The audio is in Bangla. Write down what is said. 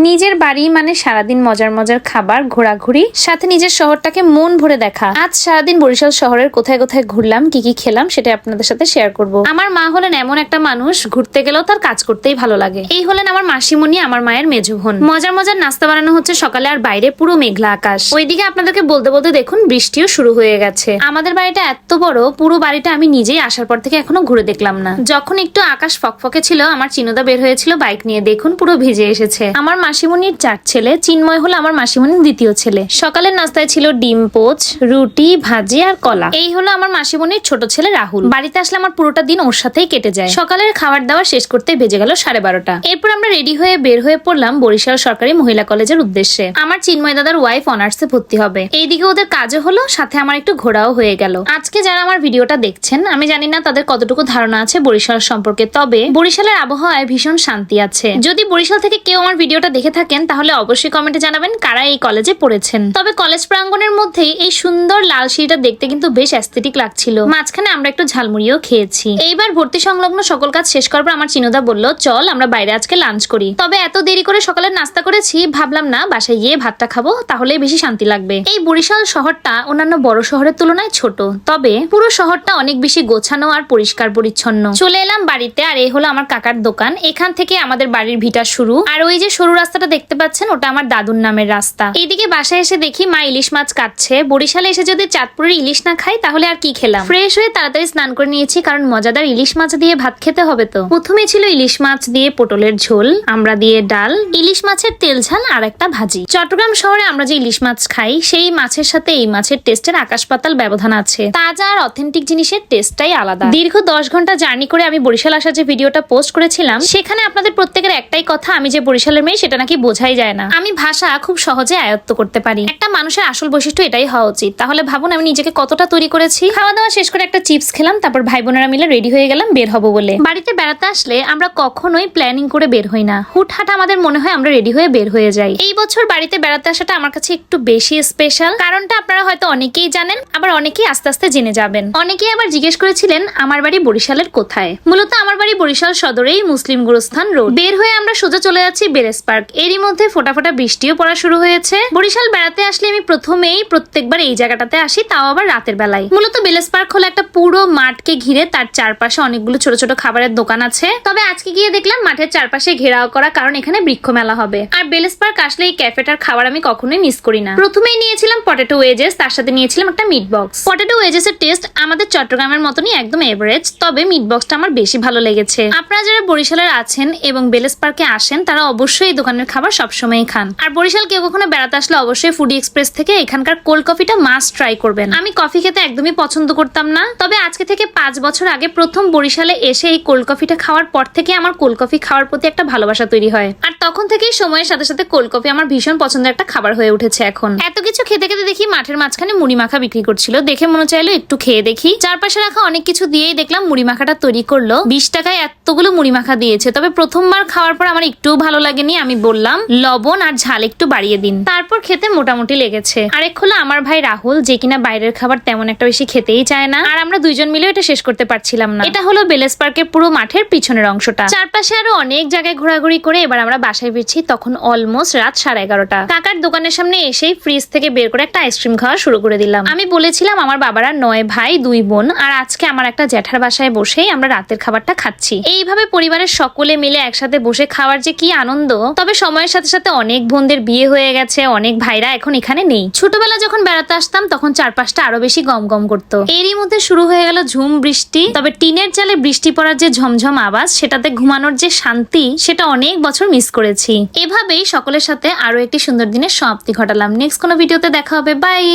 নিজের বাড়ি মানে সারাদিন মজার মজার খাবার, ঘোরাঘুরি, সাথে নিজের শহরটাকে মন ভরে দেখা। আজ সারাদিন বরিশাল শহরের কোথায় কোথায় ঘুরলাম, কি কি খেলাম সেটা আপনাদের সাথে শেয়ার করব। আমার মা হলেন এমন একটা মানুষ, ঘুরতে গেলেও তার কাজ করতেই ভালো লাগে। এই হলেন আমার মাসিমণি, আমার মায়ের মেজো বোন। মজার মজার নাস্তা বানানো হচ্ছে সকালে, আর বাইরে পুরো মেঘলা আকাশ। ওইদিকে আপনাদেরকে বলতে বলতে দেখুন বৃষ্টিও শুরু হয়ে গেছে। আমাদের বাড়িটা এত বড়, পুরো বাড়িটা আমি নিজেই আসার পর থেকে এখনো ঘুরে দেখলাম না। যখন একটু আকাশ ফকফকে ছিল, আমার চিনুদা বের হয়েছিল বাইক নিয়ে, দেখুন পুরো ভিজে এসেছে। আমার মাসিমণির 4 ছেলে, চিন্ময় হলো আমার মাসিমণির দ্বিতীয় ছেলে। সকালের নাস্তায় ছিল ডিম পোচ, রুটি, ভাজি আর কলা। এই হলো আমার মাসিমণির ছোট ছেলে রাহুল। বাড়িতে আসলে আমার পুরোটা দিন ওর সাথেই কেটে যায়। সকালের খাবার দাবার শেষ করতে বেজে গেল 12:30। এরপর আমরা রেডি হয়ে বের হয়ে পড়লাম বরিশাল সরকারি মহিলা কলেজের উদ্দেশ্যে। আমার চিন্ময় দাদার ওয়াইফ অনার্সে ভর্তি হবে। এইদিকে ওদের কাজও হলো, সাথে আমার একটু ঘোরাও হয়ে গেল। আজকে যারা আমার ভিডিওটা দেখছেন, আমি জানি না তাদের কতটুকু ধারণা আছে বরিশাল সম্পর্কে, তবে বরিশালের আবহাওয়ায় ভীষণ শান্তি আছে। যদি বরিশাল থেকে কেউ আমার ভিডিওটা দেখে থাকেন, তাহলে অবশ্যই কমেন্টে জানাবেন কারা এই কলেজে পড়েছেন। তবে কলেজ প্রাঙ্গণের মধ্যেই এই সুন্দর লাল সিঁড়িটা দেখতে কিন্তু বেশ অ্যাস্থেটিক লাগছিল। মাঝখানে আমরা একটু ঝালমুড়িও খেয়েছি। এইবার ভর্তি সংলগ্ন সকল কাজ শেষ করার পর আমার চিনুদা বলল, চল আমরা বাইরে আজকে লাঞ্চ করি। তবে এত দেরি করে সকালের নাস্তা করেছি, ভাবলাম না বাসায় গিয়ে ভাতটা খাবো, তাহলে বেশি শান্তি লাগবে। এই বরিশাল শহরটা অন্যান্য বড় শহরের তুলনায় ছোট, তবে পুরো শহরটা অনেক বেশি গোছানো আর পরিষ্কার পরিচ্ছন্ন। চলে এলাম বাড়িতে, আর এই হলো আমার কাকার দোকান। এখান থেকে আমাদের বাড়ির ভিটা শুরু, আর ওই যে সরু রাস্তাটা দেখতে পাচ্ছেন, ওটা আমার দাদুর নামের রাস্তা। এইদিকে বাসায় এসে দেখি মা ইলিশ মাছ কাটছে। বরিশালে এসে যদি চাঁদপুরের ইলিশ না খাই, তাহলে আর কি খেলাম। ফ্রেশ হয়ে তাড়াতাড়ি স্নান করে নিয়েছি, কারণ মজাদার ইলিশ মাছ দিয়ে ভাত খেতে হবে তো। প্রথমে ছিল ইলিশ মাছ দিয়ে পটলের ঝোল, আমরা দিয়ে ডাল, ইলিশ মাছের তেল ঝাল আর একটা ভাজি। চট্টগ্রাম শহরে আমরা যে ইলিশ মাছ খাই, সেই মাছের সাথে এই মাছের টেস্টের আকাশ পাতাল ব্যবধান আছে। তাজা আর অথেন্টিক জিনিসের টেস্টটাই আলাদা। দীর্ঘ 10 ঘন্টা জার্নি করে আমি বরিশাল আসার যে ভিডিওটা পোস্ট করেছিলাম, সেখানে আপনাদের প্রত্যেকের একটাই কথা, আমি যে বরিশালের মেয়ে সেটা নাকি বোঝাই যায় না। আমি ভাষা খুব সহজে আয়ত্ত করতে পারি। একটা মানুষের আসল বৈশিষ্ট্য এটাই হওয়া উচিত। তাহলে ভাবুন আমি নিজেকে কতটা তৈরি করেছি। খাওয়া দাওয়া শেষ করে একটা চিপস খেলাম, তারপর ভাই বোনেরা মিলে রেডি হয়ে গেলাম বের হবো বলে। বাড়িতে বেড়াতে আসলে আমরা কখনোই প্ল্যানিং করে বের হই না, হুটহাট আমাদের মনে হয় আমরা রেডি হয়ে বের হয়ে যাই। এই বছর বাড়িতে বেড়াতে আসাটা আমার কাছে একটু বেশি স্পেশাল। কারণটা আপনারা হয়তো অনেকেই জানেন, আবার অনেকেই আস্তে আস্তে জেনে যাবেন। অনেকেই আবার জিজ্ঞেস করেছিলেন আমার বাড়ি বরিশালের কোথায়। মূলত আমার বাড়ি বরিশাল সদরেই মুসলিম গুরুস্থান রোড। বের হয়ে আমরা সোজা চলে যাচ্ছি বেরেস পার্ক। এরই মধ্যে ফোটা ফোটা বৃষ্টিও পড়া শুরু হয়েছে। বরিশাল বেড়াতে আসলে আমি প্রথমেই প্রত্যেকবার এই জায়গাটাতে আসি, তাও আবার রাতের বেলায়। মূলত বেরেস পার্ক হলো একটা পুরো মাঠকে ঘিরে, তার চারপাশে অনেকগুলো ছোট ছোট খাবারের দোকান আছে। তবে আজকে গিয়ে দেখলাম মাঠের চারপাশে ঘেরাও করা, কারণ এখানে বৃক্ষ মেলা হবে। আর বেরেস পার্ক আসলে এই ক্যাফেটার খাবার আমি কখনোই মিস করি না। প্রথমেই নিয়েছিলাম পটেটো ওয়েজেস, তার সাথে নিয়েছিলাম একটা মিট বক্স। পটেটো ওয়েজেস এর টেস্ট আমাদের চট্টগ্রামের মতনই একদম এভারেজ, তবে মিট বক্সটা আমার বেশি ভালো লেগেছে। আপনারা যারা বরিশালের আছেন এবং বেলেস পার্কে আসেন, তারা অবশ্যই এই দোকানের খাবার সবসময় খান। আর বরিশাল কেউ কখনো বেড়াতে আসলে অবশ্যই ফুডি এক্সপ্রেস থেকে এখানকার কোল্ড কফিটা মাস্ট ট্রাই করবেন। আমি কফি খেতে একদমই পছন্দ করতাম না, তবে আজকে থেকে 5 বছর আগে প্রথম বরিশালে এসে এই কোল্ড কফিটা খাওয়ার পর থেকে আমার কোল্ড কফি খাওয়ার প্রতি একটা ভালোবাসা তৈরি হয়। আর তখন থেকেই সময়ের সাথে সাথে কোল্ড কফি আমার ভীষণ পছন্দের একটা খাবার হয়ে উঠেছে। এখন এত কিছু খেতে খেতে দেখি মাঠের মাঝখানে মুড়ি মাখা বিক্রি করছিল, দেখে মনে চাইলো একটু খেয়ে দেখি। চারপাশে রাখা অনেক কিছু দিয়েই দেখলাম মুড়ি মাখাটা তৈরি করলো। 20 টাকায় এতগুলো মুড়ি মাখা দিয়েছে। তবে প্রথমবার খাওয়ার পর আমার একটুও ভালো লাগেনি। আমি বললাম লবণ আর ঝাল একটু বাড়িয়ে দিন। তারপর খেতে মোটামুটি লেগেছে। আরেক হলো আমার ভাই রাহুল, যে কিনা বাইরের খাবার তেমন একটা বেশি খেতেই চায় না, আর আমরা দুইজন মিলে এটা শেষ করতে পারছিলাম না। এটা হলো বেলেস পার্কের পুরো মাঠের পিছনের অংশটা। চারপাশে আরো অনেক জায়গায় ঘোরাঘুরি করে এবার আমরা বাসায় ফিরছি। তখন অলমোস্ট রাত 11:30। কাকার দোকানের সামনে এসেই ফ্রিজ থেকে বের করে একটা আইসক্রিম খাওয়া শুরু করে দিলাম। আমি বলেছিলাম আমার বাবারা 9 ভাই 2 বোন, আর আজকে আমার একটা জ্যাঠার বাসায় বসেই আমরা রাতের খাবারটা খাচ্ছি। এইভাবে পরিবারের সকলে মিলে একসাথে বসে খাওয়ার যে কি আনন্দ। তবে সময়ের সাথে সাথে অনেক বোনদের বিয়ে হয়ে গেছে, অনেক ভাইরা এখন এখানে নেই। ছোটবেলা যখন বেড়াতে আসতাম তখন চারপাশটা আরো বেশি গম গম করতো। এরই মধ্যে শুরু হয়ে গেল ঝুম বৃষ্টি। তবে টিনের চালে বৃষ্টি পড়ার যে ঝমঝম আওয়াজ, সেটাতে ঘুমানোর যে শান্তি, সেটা অনেক বছর মিস করেছি। এভাবেই সকলের সাথে আরো একটি সুন্দর দিনের সমাপ্তি ঘটালাম। নেক্সট কোনো ভিডিওতে দেখা হবে। বাই।